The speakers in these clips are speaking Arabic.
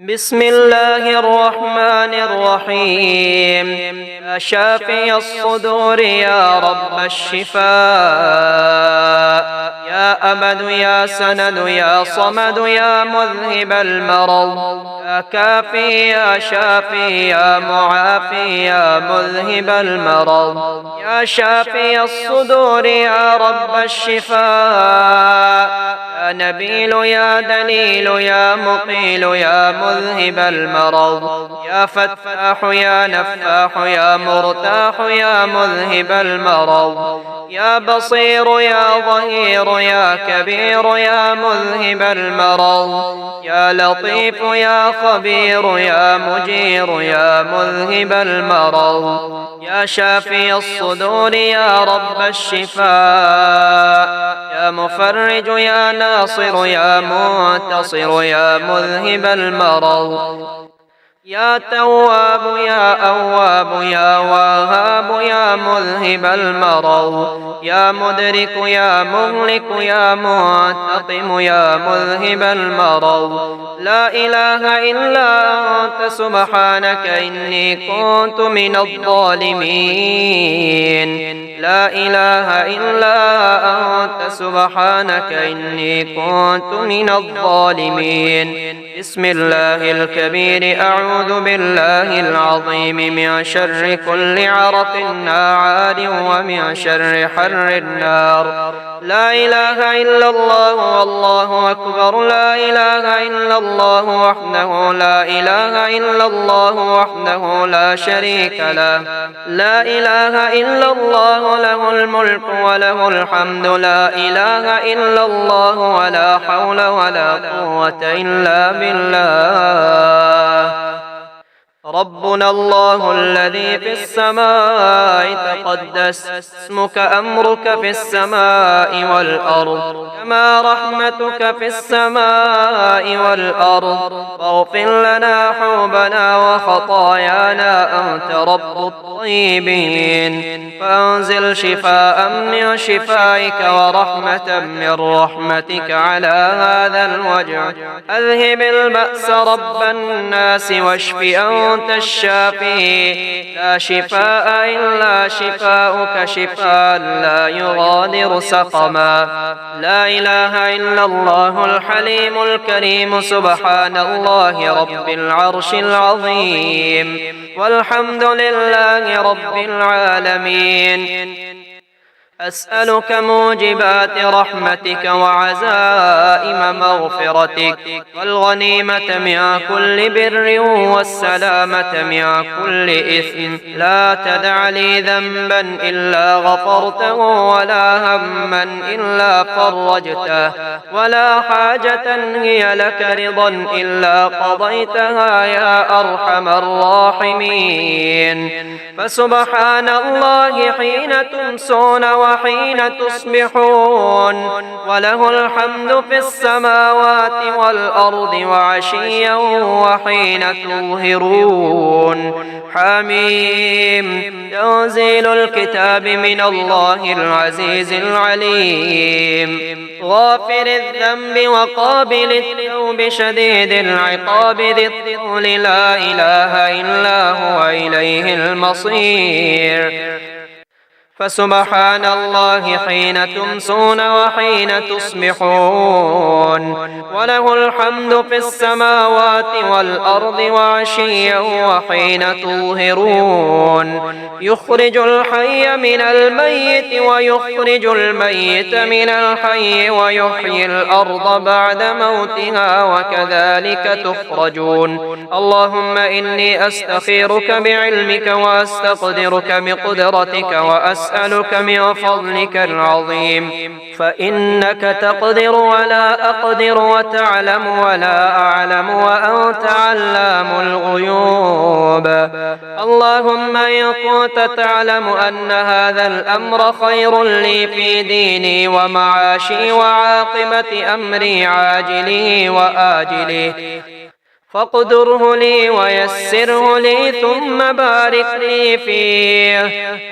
بسم الله الرحمن الرحيم. يا شافي الصدور يا رب الشفاء، يا أمد يا سند يا صمد يا مذهب المرض، يا كافي يا شافي يا معافي يا مذهب المرض، يا شافي الصدور يا رب الشفاء، يا نبيل يا دليل يا مقيل يا مذهب المرض، يا فتاح يا نفاح يا مرتاح يا مذهب المرض، يا بصير يا ظهير يا كبير يا مذهب المرض، يا لطيف يا خبير يا مجير يا مذهب المرض، يا شافي الصدور يا رب الشفاء، يا مفرج يا ناصر يا منتصر يا مذهب المرض، يا تواب يا أواب يا وهاب يا مذهب المرض، يا مدرك يا مهلك يا منتقم يا مذهب المرض، لا إله إلا أنت سبحانك إني كنت من الظالمين، لا إله إلا أنت سبحانك إني كنت من الظالمين. بسم الله الكبير أعوذ بالله العظيم من شر كل عرق ناعاد ومن شر حر النار، لا إله إلا الله والله أكبر، لا إله إلا الله وحده لا إله إلا الله وحده لا شريك له، لا إله إلا الله له الملك وله الحمد، لا إله إلا الله ولا حول ولا قوة إلا بالله. ربنا الله الذي في السماء تقدس اسمك، أمرك في السماء والأرض كما رحمتك في السماء والأرض، فاغفر لنا حوبنا وخطايانا أنت رب الطيبين، فأنزل شفاء من شفائك ورحمة من رحمتك على هذا الوجع، أذهب البأس رب الناس واشف أنت الشافي، لا شفاء إلا شفاؤك شفاء لا يغادر سقما، لا إله إلا الله الحليم الكريم، سبحان الله رب العرش العظيم، والحمد لله رب العالمين. أسألك موجبات رحمتك وعزائم مغفرتك، والغنيمة من كل بر والسلامة من كل إثم، لا تدع لي ذنبا إلا غفرته ولا هما إلا فرجته، ولا حاجة هي لك رضا إلا قضيتها يا أرحم الراحمين. فسبحان الله حين تمسون وحين تصبحون، وله الحمد في السماوات والأرض وعشيا وحين تظهرون. حميم. تنزيل الكتاب من الله العزيز العليم، غافر الذنب وقابل التوب شديد العقاب ذي الطول، لا إله إلا هو إليه المصير. فسبحان الله حين تمسون وحين تصبحون، وله الحمد في السماوات والأرض وعشيا وحين تظهرون، يخرج الحي من الميت ويخرج الميت من الحي ويحيي الأرض بعد موتها وكذلك تخرجون. اللهم إني أستخيرك بعلمك وأستقدرك بقدرتك وأسألك من فضلك العظيم، فإنك تقدر ولا أقدر وتعلم ولا أعلم وأنت علام الغيوب. اللهم إن كنت تعلم أن هذا الأمر خير لي في ديني ومعاشي وعاقبة أمري عاجله وآجله، فاقدره لي ويسره لي ثم بارك لي فيه.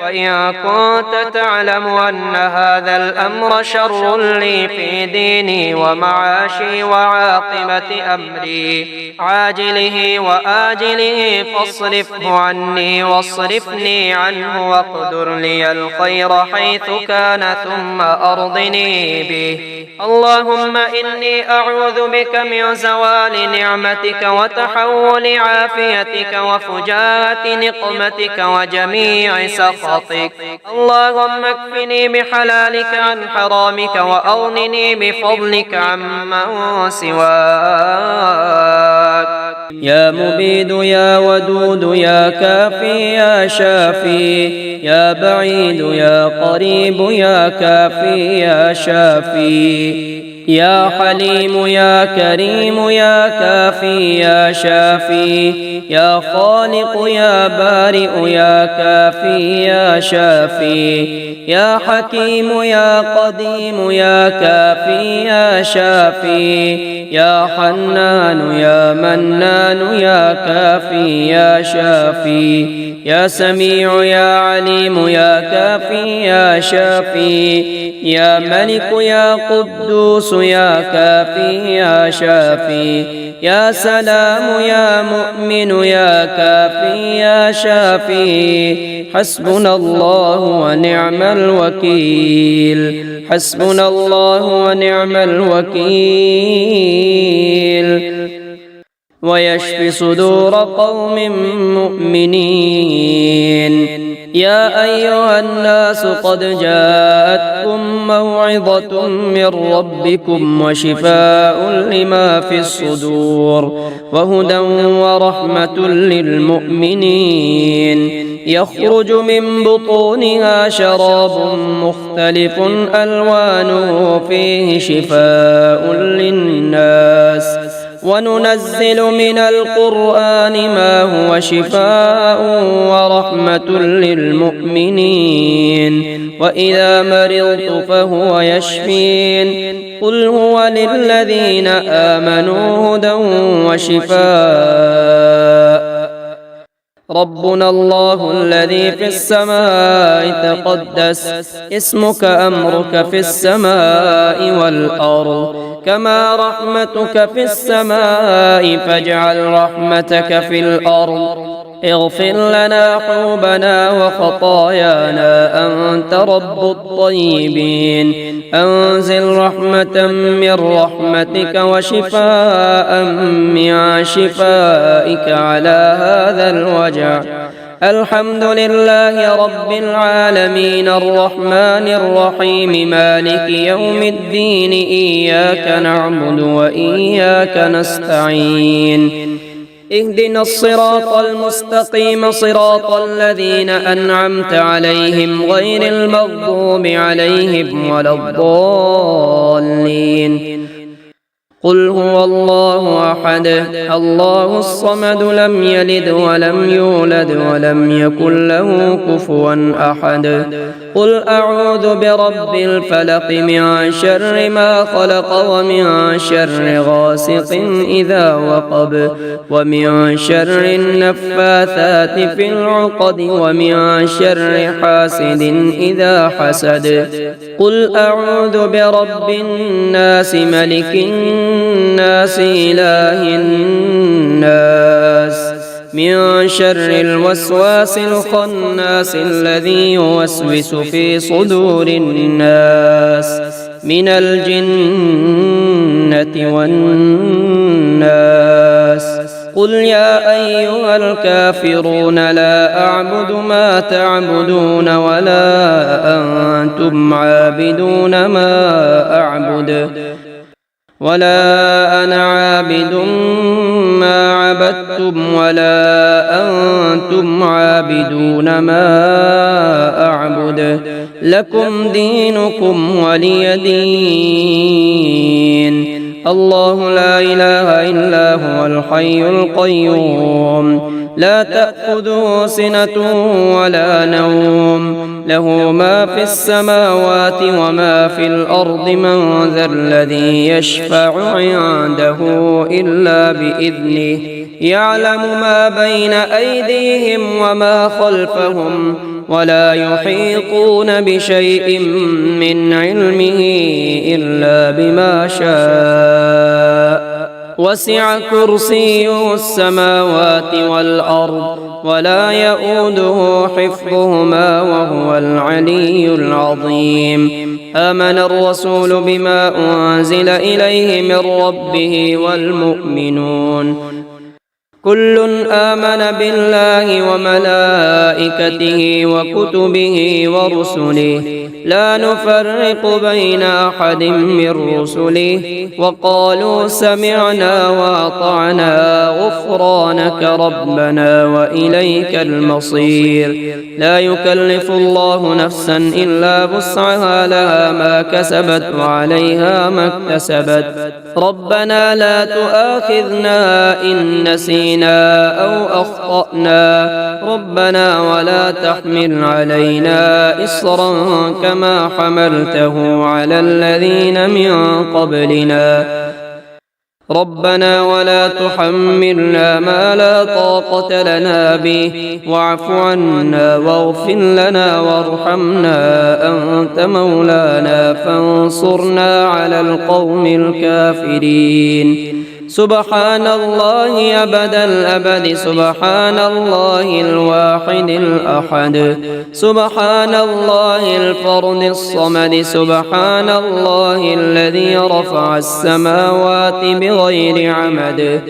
وإن كنت تعلم أن هذا الأمر شر لي في ديني ومعاشي وعاقبة أمري عاجله وآجله فاصرفه عني واصرفني عنه واقدر لي الخير حيث كان ثم أرضني به. اللهم إني أعوذ بك من زوال نعمتك وتحول عافيتك وفجاءة نقمتك وجميع سخطك. اللهم اكفني بحلالك عن حرامك وأغنني بفضلك عمن سواك. يا مبيد يا ودود يا كافي يا شافي، يا بعيد يا قريب يا كافي يا شافي، يا حليم يا كريم يا كافي يا شافي، يا خالق يا بارئ يا كافي يا شافي، يا حكيم يا قديم يا كافي يا شافي، يا حنان يا منان يا كافي يا شافي، يا سميع يا عليم يا كافي يا شافي، يا ملك يا قدوس يا كافي يا شافي، يا سلام يا مؤمن يا كافي يا شافي. حسبنا الله ونعم الوكيل، حسبنا الله ونعم الوكيل. ويشفي صدور قوم مؤمنين. يا أيها الناس قد جاءتكم موعظة من ربكم وشفاء لما في الصدور وهدى ورحمة للمؤمنين. يخرج من بطونها شراب مختلف ألوانه فيه شفاء للناس، وننزل من القرآن ما هو شفاء ورحمة للمؤمنين. وإذا مرضت فهو يشفين. قل هو للذين آمنوا هدى وشفاء. ربنا الله الذي في السماء تقدس اسمك، أمرك في السماء والأرض كما رحمتك في السماء، فاجعل رحمتك في الأرض. اغفر لنا حوبنا وخطايانا أنت رب الطيبين. أنزل رحمة من رحمتك وشفاء من شفائك على هذا الوجع. الحمد لله رب العالمين الرحمن الرحيم مالك يوم الدين. إياك نعبد وإياك نستعين. اهدنا الصراط المستقيم صراط الذين أنعمت عليهم غير المغضوب عليهم ولا الضالين. قل هو الله أحد الله الصمد لم يلد ولم يولد ولم يكن له كفوا أحد. قل أعوذ برب الفلق من شر ما خلق ومن شر غاسق إذا وقب ومن شر النفاثات في العقد ومن شر حاسد إذا حسد. قل أعوذ برب الناس ملك الناس إله الناس من شر الوسواس الخناس الذي يوسوس في صدور الناس من الجنة والناس. قل يا أيها الكافرون لا أعبد ما تعبدون ولا أنتم عابدون ما أعبد ولا أنا عابد ما عبدتم ولا أنتم عابدون ما أعبد. لكم دينكم ولي دين. الله لا إله إلا هو الحي القيوم لا تأخذه سنة ولا نوم له ما في السماوات وما في الأرض من ذا الذي يشفع عنده إلا بإذنه يعلم ما بين أيديهم وما خلفهم ولا يحيطون بشيء من علمه إلا بما شاء وسع كرسيه السماوات والأرض ولا يؤوده حفظهما وهو العلي العظيم آمن الرسول بما أنزل إليه من ربه والمؤمنون كل آمن بالله وملائكته وكتبه ورسله لا نفرق بين أحد من رسله وقالوا سمعنا وأطعنا غفرانك ربنا وإليك المصير لا يكلف الله نفسا إلا وسعها لها ما كسبت وعليها ما اكتسبت ربنا لا تؤاخذنا إن نسينا أو أخطأنا ربنا ولا تحمل علينا إصرا كما حملته على الذين من قبلنا ربنا ولا تحملنا ما لا طاقة لنا به واعف عنا واغفر لنا وارحمنا أنت مولانا فانصرنا على القوم الكافرين سبحان الله أبد الأبد سبحان الله الواحد الأحد سبحان الله الفرد الصمد سبحان الله الذي رفع السماوات بغير عمد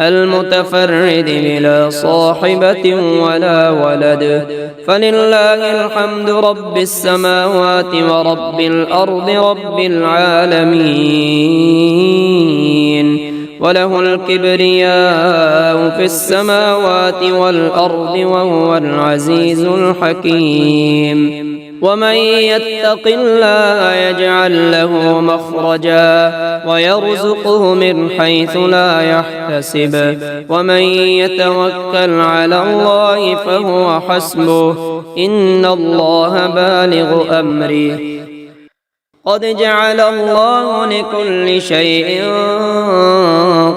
المتفرد بلا صاحبة ولا ولد فلله الحمد رب السماوات ورب الأرض رب العالمين وله الكبرياء في السماوات والأرض وهو العزيز الحكيم ومن يتق الله يجعل له مخرجا ويرزقه من حيث لا يحتسب ومن يتوكل على الله فهو حسبه إن الله بالغ أمره قد جعل الله لكل شيء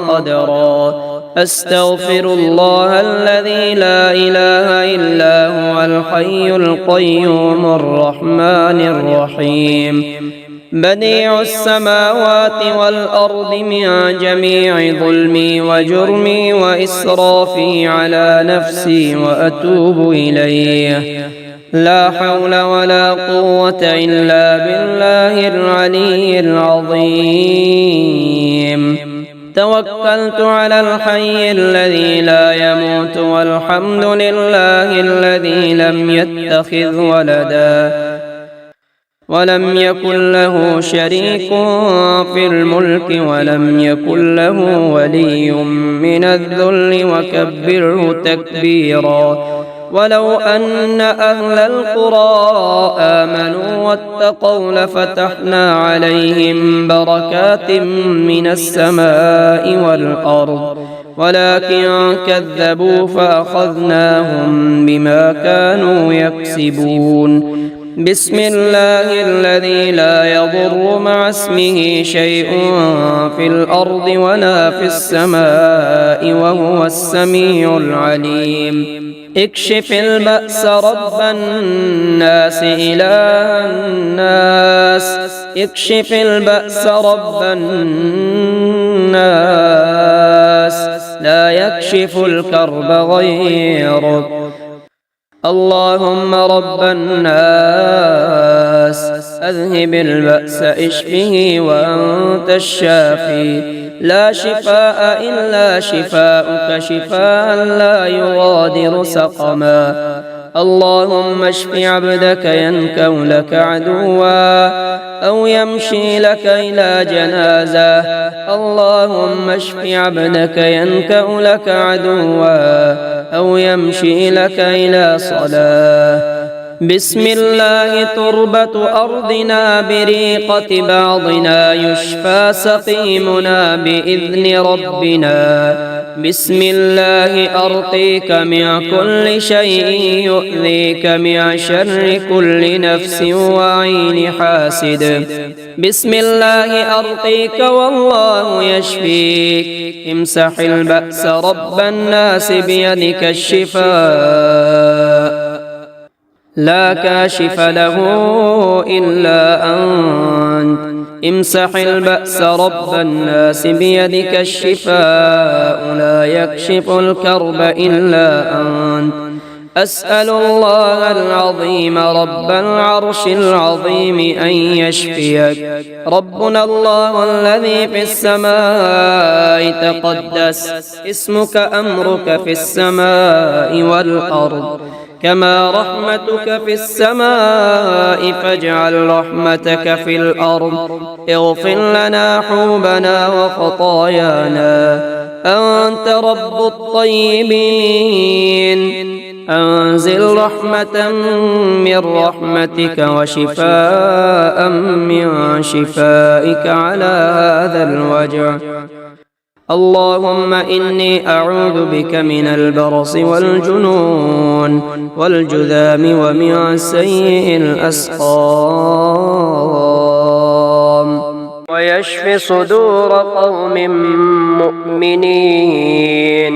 قدرا أستغفر الله الذي لا إله إلا هو الحي القيوم الرحمن الرحيم بديع السماوات والأرض من جميع ظلمي وجرمي وإسرافي على نفسي وأتوب إليه لا حول ولا قوة إلا بالله العلي العظيم توكلت على الحي الذي لا يموت والحمد لله الذي لم يتخذ ولدا ولم يكن له شريك في الملك ولم يكن له ولي من الذل وكبره تكبيرا ولو أن أهل القرى آمنوا واتقوا لفتحنا عليهم بركات من السماء والأرض ولكن كذبوا فأخذناهم بما كانوا يكسبون بسم الله الذي لا يضر مع اسمه شيء في الأرض ولا في السماء وهو السميع العليم اكشف البأس رب الناس إله الناس اكشف البأس رب الناس لا يكشف الكرب غيرك اللهم رب الناس أذهب البأس اشفه وأنت الشافي لا شفاء إلا شفاؤك شفاء لا يغادر سقما اللهم اشف عبدك ينكو لك عدوا أو يمشي لك إلى جنازة اللهم اشف عبدك ينكو لك عدوا أو يمشي لك إلى صلاة بسم الله تربة أرضنا بريقة بعضنا يشفى سقيمنا بإذن ربنا. بسم الله أرقيك من كل شيء يؤذيك من شر كل نفس وعين حاسد. بسم الله أرقيك والله يشفيك. امسح البأس رب الناس بيدك الشفاء لا كاشف له إلا أنت. امسح البأس رب الناس بيدك الشفاء لا يكشف الكرب إلا أنت. أسأل الله العظيم رب العرش العظيم أن يشفيك. ربنا الله الذي في السماء تقدس اسمك أمرك في السماء والأرض كما رحمتك في السماء فاجعل رحمتك في الأرض. اغفر لنا حوبنا وخطايانا أنت رب الطيبين. أنزل رحمة من رحمتك وشفاء من شفائك على هذا الوجع. اللهم إني أعوذ بك من البرص والجنون والجذام ومن سيء الأسقام. ويشفي صدور قوم مؤمنين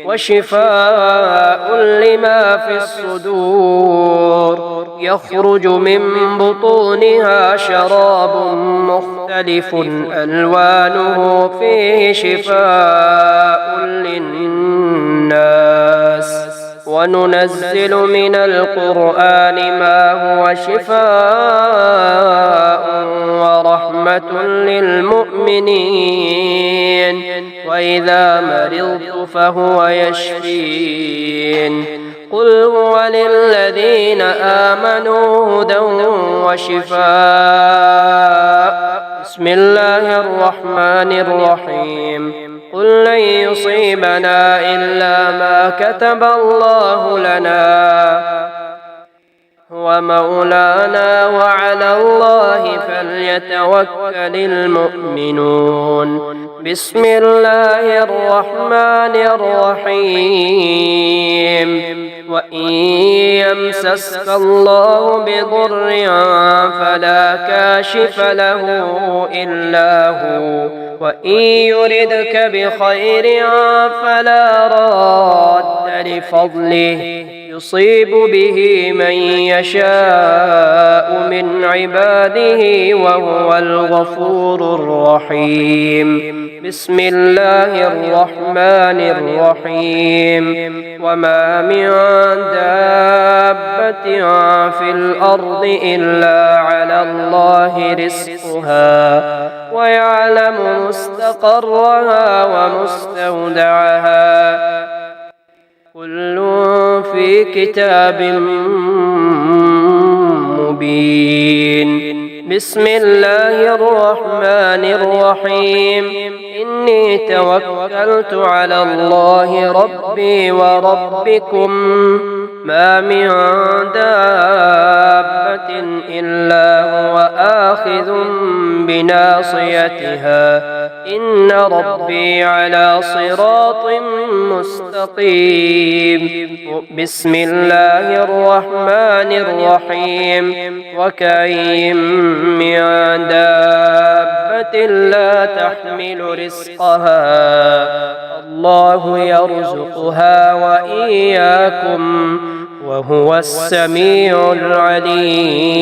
وشفاء لما في الصدور. يخرج من بطونها شراب مختلف ألوانه فيه شفاء للناس. وننزل من القرآن ما هو شفاء ورحمة للمؤمنين وإذا مرضت فهو يشفين. قل هو للذين آمنوا هدى وشفاء. بسم الله الرحمن الرحيم. قل لن يصيبنا إلا ما كتب الله لنا هو مولانا وعلى الله فليتوكل المؤمنون. بسم الله الرحمن الرحيم. وإن يمسسك الله بضر فلا كاشف له إلا هو وإن يردك بخير فلا راد لفضله يصيب به من يشاء من عباده وهو الغفور الرحيم. بسم الله الرحمن الرحيم. وما من دابة في الأرض إلا على الله رزقها ويعلم مستقرها ومستودعها كل في كتاب مبين. بسم الله الرحمن الرحيم. إني توكلت على الله ربي وربكم ما من دابة إلا هو آخذ بناصيتها إن ربي على صراط مستقيم. بسم الله الرحمن الرحيم. وكأين من دابة لا تحمل رزقها الله يرزقها وإياكم وهو السميع العليم.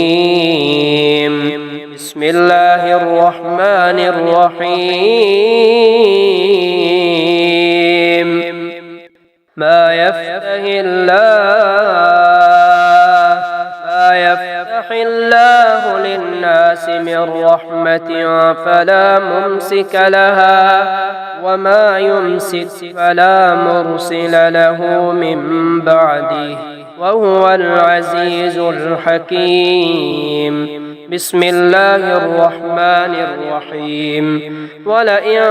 بسم الله الرحمن الرحيم. ما يفتح الله للناس من رحمة فلا ممسك لها وما يمسك فلا مرسل له من بعده وهو العزيز الحكيم. بسم الله الرحمن الرحيم. ولئن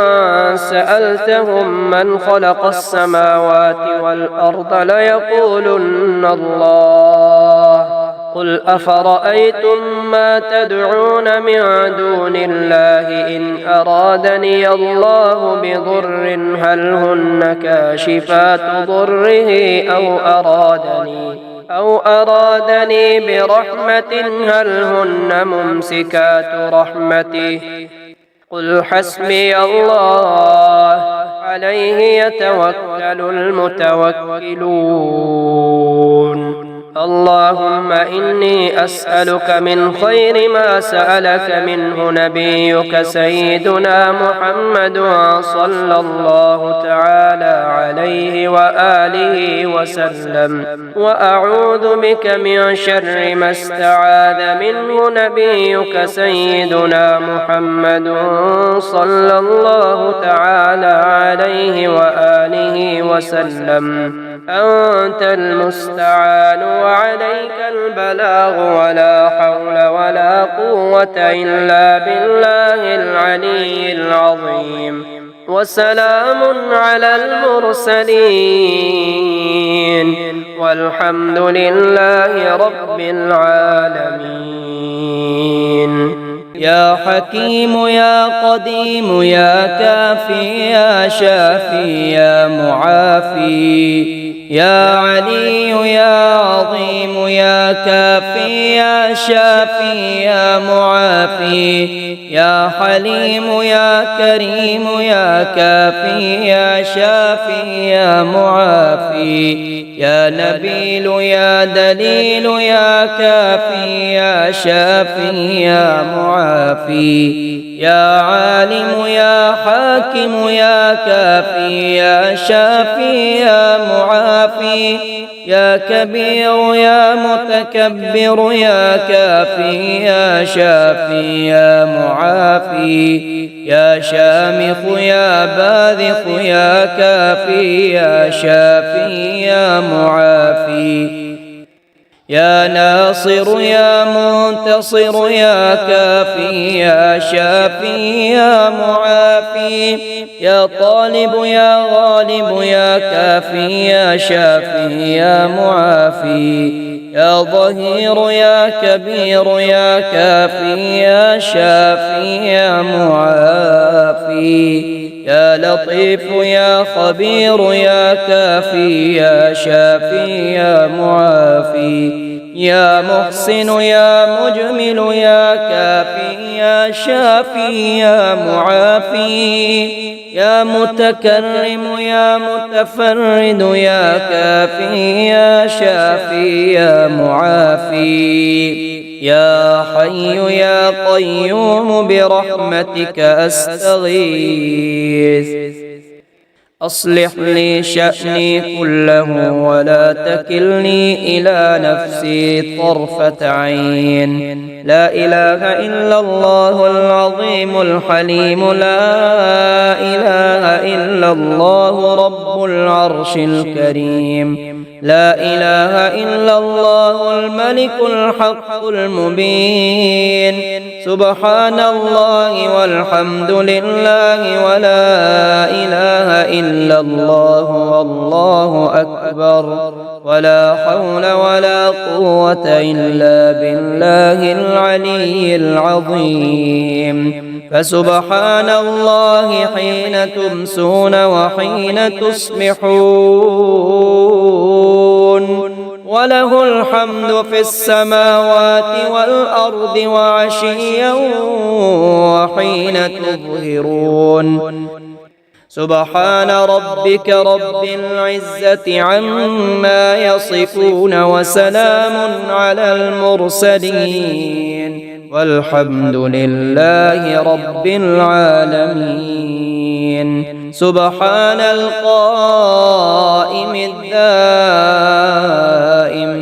سألتهم من خلق السماوات والأرض ليقولن الله قل أفرأيتم ما تدعون من دون الله إن أرادني الله بضر هل هن كاشفات ضره أو أرادني برحمة هل هن ممسكات رحمته قل حسبي الله عليه يتوكل المتوكلون اللهم إني أسألك من خير ما سألك منه نبيك سيدنا محمد صلى الله تعالى عليه وآله وسلم وأعوذ بك من شر ما استعاذ منه نبيك سيدنا محمد صلى الله تعالى عليه وآله وسلم أنت المستعان وعليك البلاغ ولا حول ولا قوة إلا بالله العلي العظيم وسلام على المرسلين والحمد لله رب العالمين. يا حكيم يا قديم يا كافي يا شافي يا معافي يا علي يا عظيم يا كافي يا شافي يا معافي يا حليم يا كريم يا كافي يا شافي يا معافي يا نبيل يا دليل يا كافي يا شافي يا معافي يا عالم يا حاكم يا كافي يا شافي يا معافي يا كبير يا متكبر يا كافي يا شافي يا معافي يا شامخ يا باذخ يا كافي يا شافي يا معافي يا ناصر يا منتصر يا كافي يا شافي يا معافي يا طالب يا غالب يا كافي يا شافي يا معافي يا ظهير يا كبير يا كافي يا شافي يا معافي يا لطيف يا خبير يا كافي يا شافي يا معافي يا محسن يا مجمل يا كافي يا شافي يا معافي يا متكرم يا متفرد يا كافي يا شافي يا معافي يا حي يا قيوم برحمتك أستغيث أصلح لي شأني كله ولا تكلني إلى نفسي طرفة عين لا إله إلا الله العظيم الحليم لا إله إلا الله رب العرش الكريم لا إله إلا الله الملك الحق المبين سبحان الله والحمد لله ولا إله إلا الله والله أكبر ولا حول ولا قوة إلا بالله العلي العظيم فسبحان الله حين تمسون وحين تصبحون وله الحمد في السماوات والأرض وعشيا وحين تظهرون سبحان ربك رب العزة عما يصفون وسلام على المرسلين والحمد لله رب العالمين سبحان القائم الدائم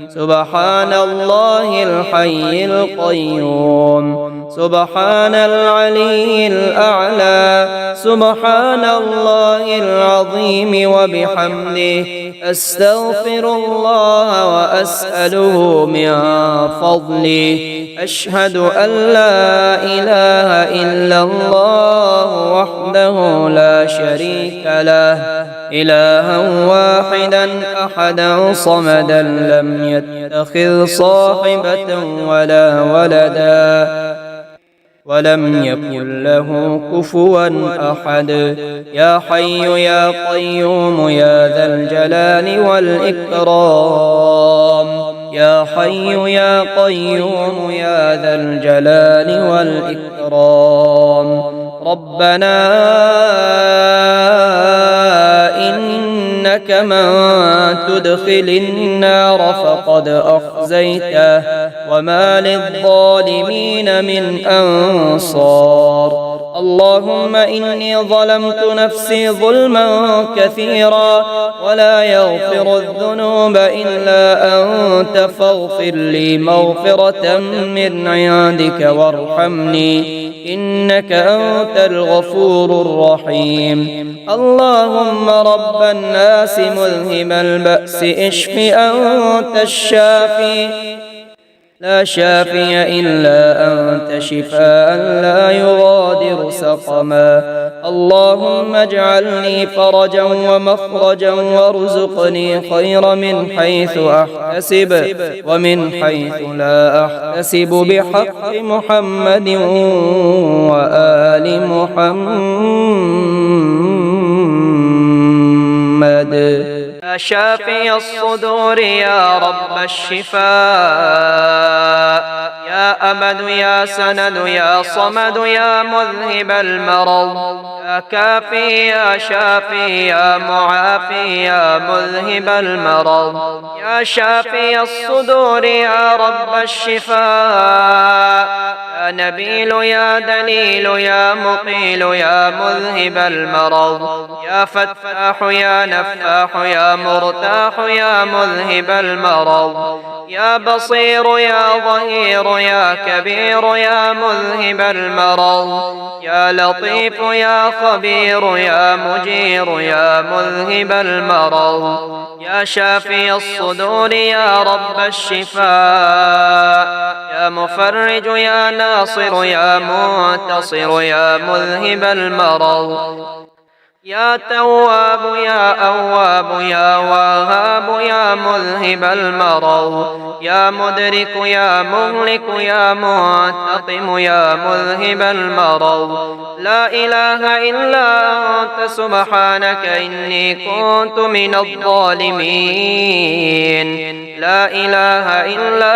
سبحان الله الحي القيوم سبحان العلي الأعلى سبحان الله العظيم وبحمده أستغفر الله وأسأله من فضله أشهد أن لا إله إلا الله وحده لا شريك له إلها واحدا أحدا صمدا لم يتخذ صاحبة ولا ولدا ولم يكن له كفوا أحد يا حي يا قيوم يا ذا الجلال والإكرام يا حي يا قيوم يا ذا الجلال والإكرام ربنا إنك من تدخل النار فقد أخزيته وما للظالمين من أنصار اللهم إني ظلمت نفسي ظلما كثيرا ولا يغفر الذنوب إلا أنت فاغفر لي مغفرة من عندك وارحمني إنك أنت الغفور الرحيم اللهم رب الناس مذهب البأس اشف أنت الشافي لا شافي إلا أنت شفاء لا يغادر سقما اللهم اجعلني فرجا ومخرجا وارزقني خير من حيث أحتسب ومن حيث لا أحتسب بحق محمد وآل محمد يا شافي الصدور يا رب الشفاء يا أمد يا سند يا صمد يا مذهب المرض يا كافي يا شافي يا معافي يا مذهب المرض يا شافي الصدور يا رب الشفاء يا نبيل يا دليل يا مقيل يا مذهب المرض يا فتاح يا نفاح يا مرتاح يا مذهب المرض يا بصير يا ظهير يا كبير يا مذهب المرض يا لطيف يا خبير يا مجير يا مذهب المرض يا شافي الصدور يا رب الشفاء يا مفرج يا ناصر يا منتصر يا مذهب المرض يا تواب يا أواب يا وهاب يا مذهب المرض يا مدرك يا مهلك يا منتقم يا مذهب المرض لا إله إلا أنت سبحانك إني كنت من الظالمين لا إله إلا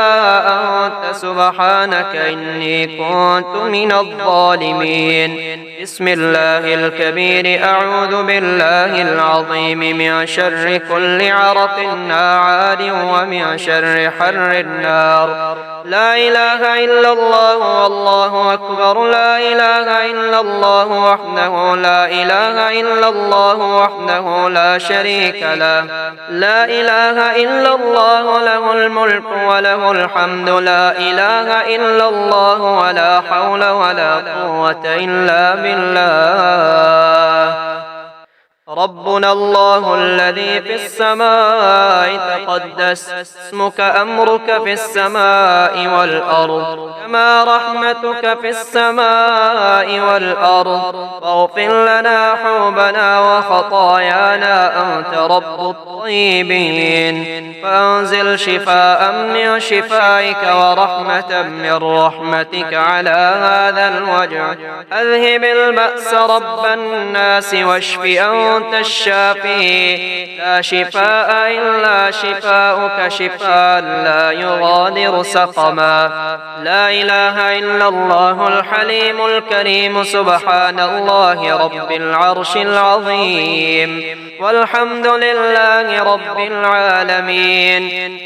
أنت سبحانك إني كنت من الظالمين بسم الله الكبير أعوذ بالله العظيم من شر كل عرق ناعاد ومن شر حر النار لا إله إلا الله والله أكبر لا إله إلا الله وحده لا إله إلا الله وحده لا شريك له لا إله إلا الله له الملك وله الحمد لا إله إلا الله ولا حول ولا قوة إلا بالله ربنا الله الذي في السماء تقدس اسمك أمرك في السماء والأرض كما رحمتك في السماء والأرض فاغفر لنا حوبنا وخطايانا أنت رب الطيبين فأنزل شفاء من شفائك ورحمة من رحمتك على هذا الوجع أذهب البأس رب الناس واشف أنت الشافي لا شفاء إلا شفاؤك شفاء لا يغادر سقما لا إله إلا الله الحليم الكريم سبحان الله رب العرش العظيم والحمد لله رب العالمين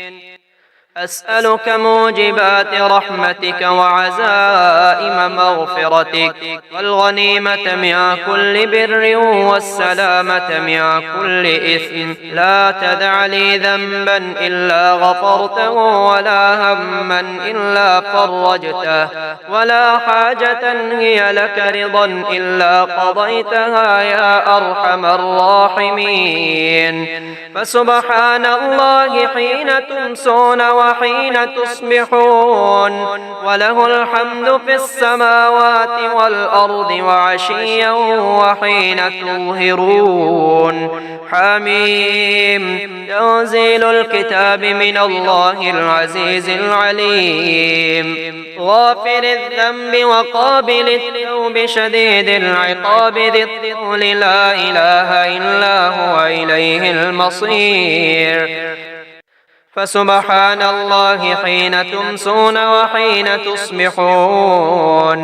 أسألك موجبات رحمتك وعزائم مغفرتك والغنيمة من كل بر والسلامة من كل إثم. لا تدع لي ذنبا إلا غفرته ولا هما إلا فرجته ولا حاجة هي لك رضا إلا قضيتها يا أرحم الراحمين. فسبحان الله حين تمسون وحين تصبحون وله الحمد في السماوات والأرض وعشيا وحين تظهرون. حميم. تنزيل الكتاب من الله العزيز العليم غافر الذنب وقابل التوب شديد العقاب ذي الطول لا إله إلا هو إليه المصير. فسبحان الله حين تمسون وحين تصبحون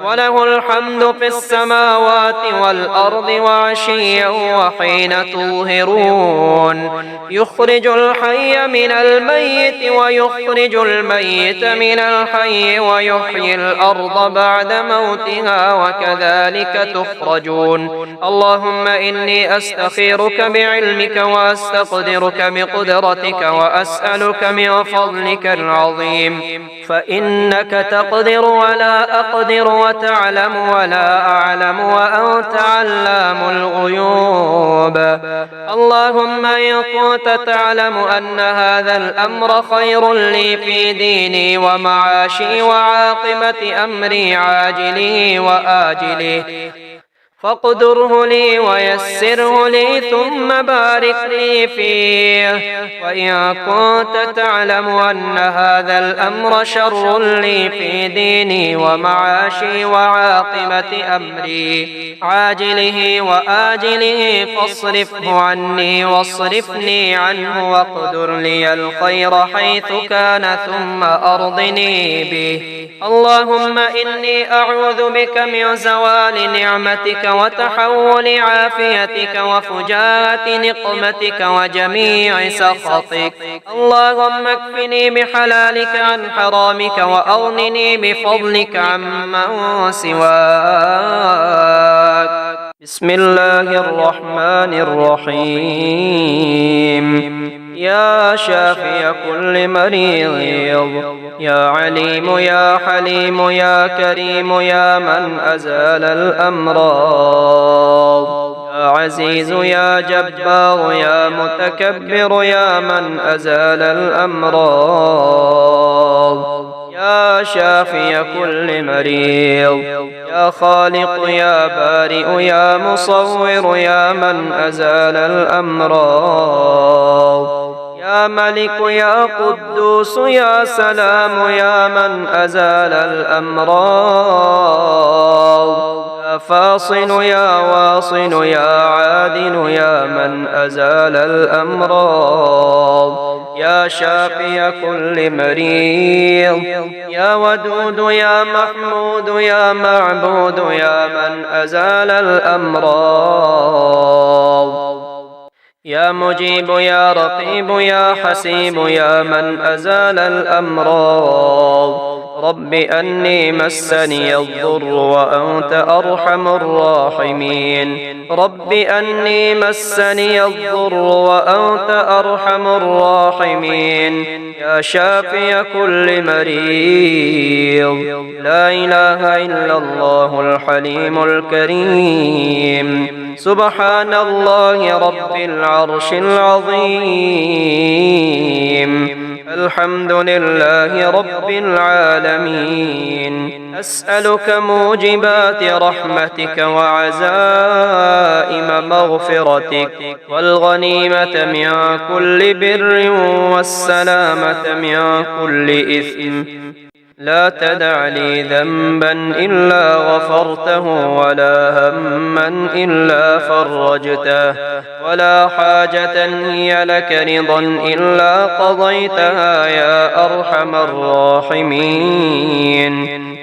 وله الحمد في السماوات والأرض وعشيا وحين تظهرون. يخرج الحي من الميت ويخرج الميت من الحي ويحيي الأرض بعد موتها وكذلك تخرجون. اللهم إني أستخيرك بعلمك وأستقدرك بقدرتك وأسألك من فضلك العظيم فإنك تقدر ولا أقدر وتعلم ولا أعلم وأنت علام الغيوب. اللهم إن كنت تعلم أن هذا الأمر خير لي في ديني ومعاشي وعاقبة أمري عاجله وآجله فاقدره لي ويسره لي ثم بارك لي فيه. وإن كنت تعلم أن هذا الأمر شر لي في ديني ومعاشي وعاقبة أمري عاجله وآجله فاصرفه عني واصرفني عنه واقدر لي الخير حيث كان ثم أرضني به. اللهم إني أعوذ بك من زوال نعمتك وتحول عافيتك وفجاءة نقمتك وجميع سخطك. اللهم اكفني بحلالك عن حرامك وأغنني بفضلك عمن سواك. بسم الله الرحمن الرحيم. يا شافي كل مريض يا عليم يا حليم يا كريم يا من أزال الأمراض يا عزيز يا جبار يا متكبر يا من أزال الأمراض يا شافي كل مريض يا خالق يا بارئ يا مصور يا من أزال الأمراض يا ملك يا قدوس يا سلام يا من أزال الأمراض يا فاصل يا واصل يا عادل يا من أزال الأمراض يا شافي كل مريض يا ودود يا محمود يا معبود يا من أزال الأمراض يا مجيب يا رقيب يا حسيب يا من أزال الأمراض رب أني مسني الضر وأنت أرحم الراحمين رب أني مسني الضر وأنت أرحم الراحمين يا شافي كل مريض لا إله إلا الله الحليم الكريم سبحان الله رب العرش العظيم الحمد لله رب العالمين أسألك موجبات رحمتك وعزائم مغفرتك والغنيمة من كل بر والسلامة من كل إثم لا تدع لي ذنبا إلا غفرته ولا هما إلا فرجته ولا حاجة هي لك رضا إلا قضيتها يا أرحم الراحمين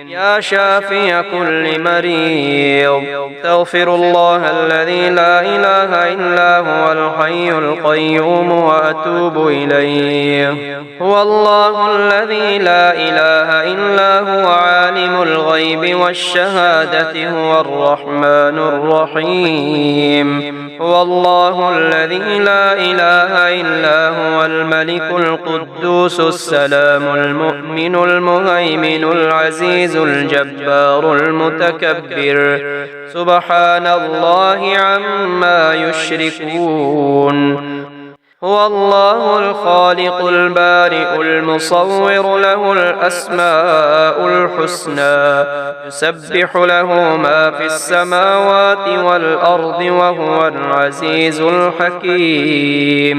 يا شافي كل مريض. استغفر الله الذي لا إله إلا هو الحي القيوم وأتوب إليه. هو الله الذي لا إله إلا هو عالم الغيب والشهادة هو الرحمن الرحيم. هو الله الذي لا إله إلا هو الملك القدوس السلام المؤمن المهيمن العزيز الجبار المتكبر. سبحان الله عما يشركون. هو الله الخالق البارئ المصور له الأسماء الحسنى يسبح له ما في السماوات والأرض وهو العزيز الحكيم.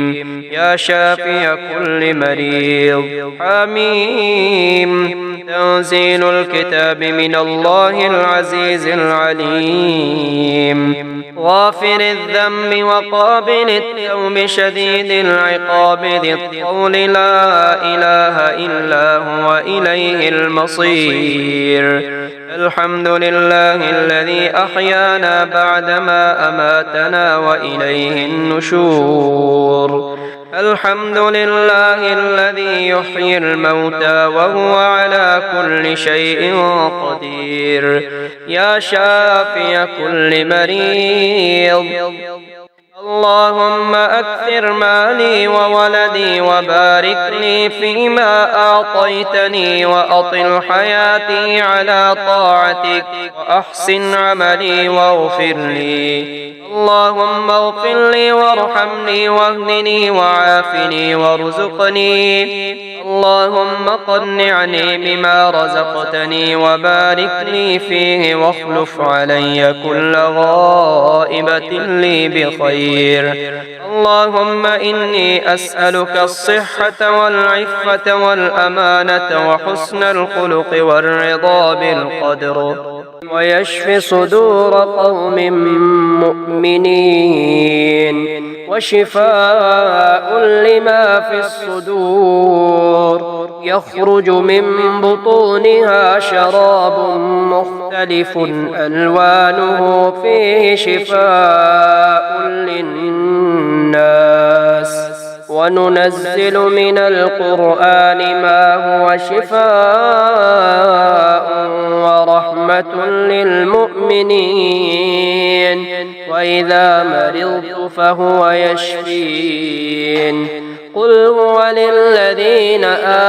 يا شافي كل مريض. حميم. تنزيل الكتاب من الله العزيز العليم. غافر الذنب وقابل التوب شديد العقاب ذي الطول لا إله إلا هو إليه المصير. الحمد لله الذي أحيانا بعدما أماتنا وإليه النشور. الحمد لله الذي يحيي الموتى وهو على كل شيء قدير. يا شافي كل مريض. اللهم أكثر مالي وولدي وبارك لي فيما أعطيتني وأطل حياتي على طاعتك وأحسن عملي واغفر لي. اللهم اغفر لي وارحمني واهدني وعافني وارزقني. اللهم قنعني بما رزقتني وبارك لي فيه واخلف علي كل غائبة لي بخير. اللهم إني أسألك الصحة والعفة والأمانة وحسن الخلق والرضا بالقدر ويشفي صدور قوم مؤمنين وشفاء لما في الصدور يخرج من بطونها شراب مختلف ألوانه فيه شفاء للناس. وننزل من القرآن ما هو شفاء ورحمة للمؤمنين وإذا مرضت فهو يشفين. قل هو للذين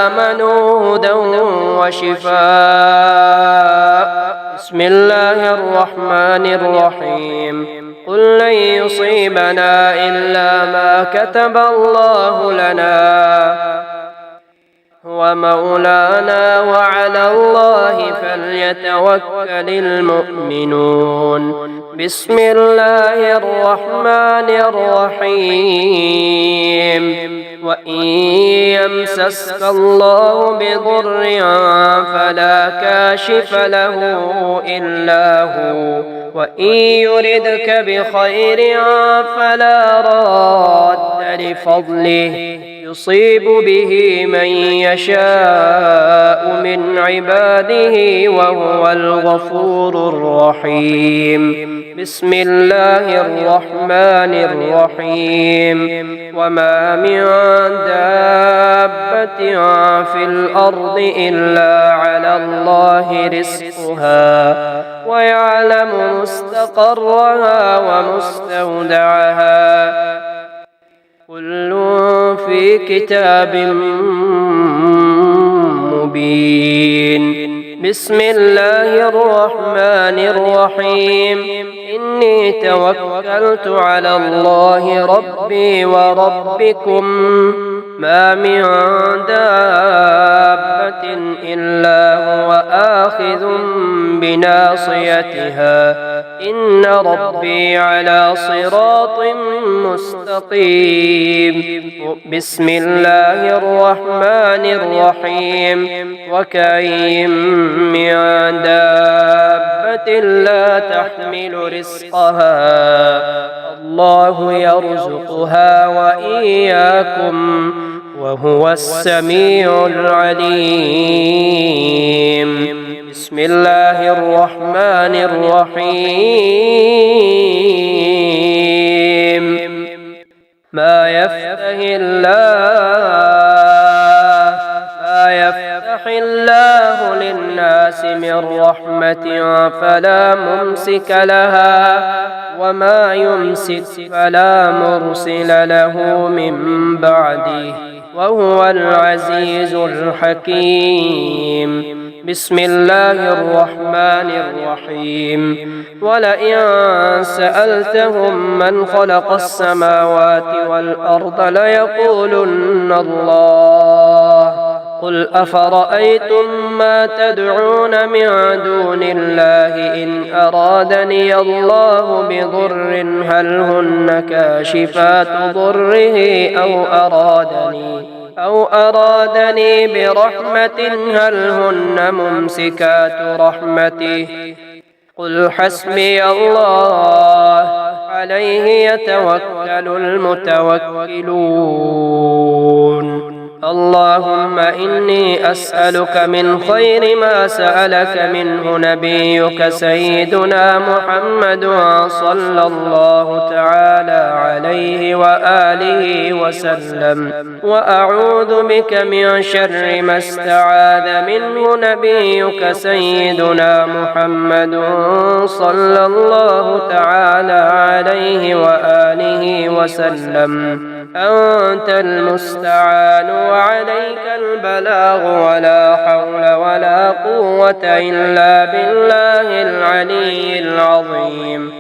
آمنوا هدى وشفاء. بسم الله الرحمن الرحيم. قل لن يصيبنا إلا ما كتب الله لنا هو مولانا وعلى الله فليتوكل المؤمنون. بسم الله الرحمن الرحيم. وإن يمسسك الله بضر فلا كاشف له إلا هو وإن يردك بخير فلا راد لفضله يصيب به من يشاء من عباده وهو الغفور الرحيم. بسم الله الرحمن الرحيم. وما من دابة في الأرض إلا على الله رزقها ويعلم مستقرها ومستودعها كل في كتاب مبين. بسم الله الرحمن الرحيم. إني توكلت على الله ربي وربكم ما من دابة إلا هو آخذ بناصيتها إن ربي على صراط مستقيم. بسم الله الرحمن الرحيم. وكأين من دابة لا تحمل رزقها الله يرزقها وإياكم وهو السميع العليم. بسم الله الرحمن الرحيم ما يفتح الله للناس من رحمة فلا ممسك لها وما يمسك فلا مرسل له من بعده وهو العزيز الحكيم بسم الله الرحمن الرحيم ولئن سألتهم من خلق السماوات والأرض ليقولن الله قل أفرأيتم ما تدعون من دون الله إن أرادني الله بضر هل هن كاشفات ضره أو أرادني برحمة هل هن ممسكات رحمته قل حسبي الله عليه يتوكل المتوكلون اللهم إني أسألك من خير ما سألك منه نبيك سيدنا محمد صلى الله تعالى عليه وآله وسلم وأعوذ بك من شر ما استعاذ منه نبيك سيدنا محمد صلى الله تعالى عليه وآله وسلم أنت المستعان وعليك البلاغ ولا حول ولا قوة إلا بالله العلي العظيم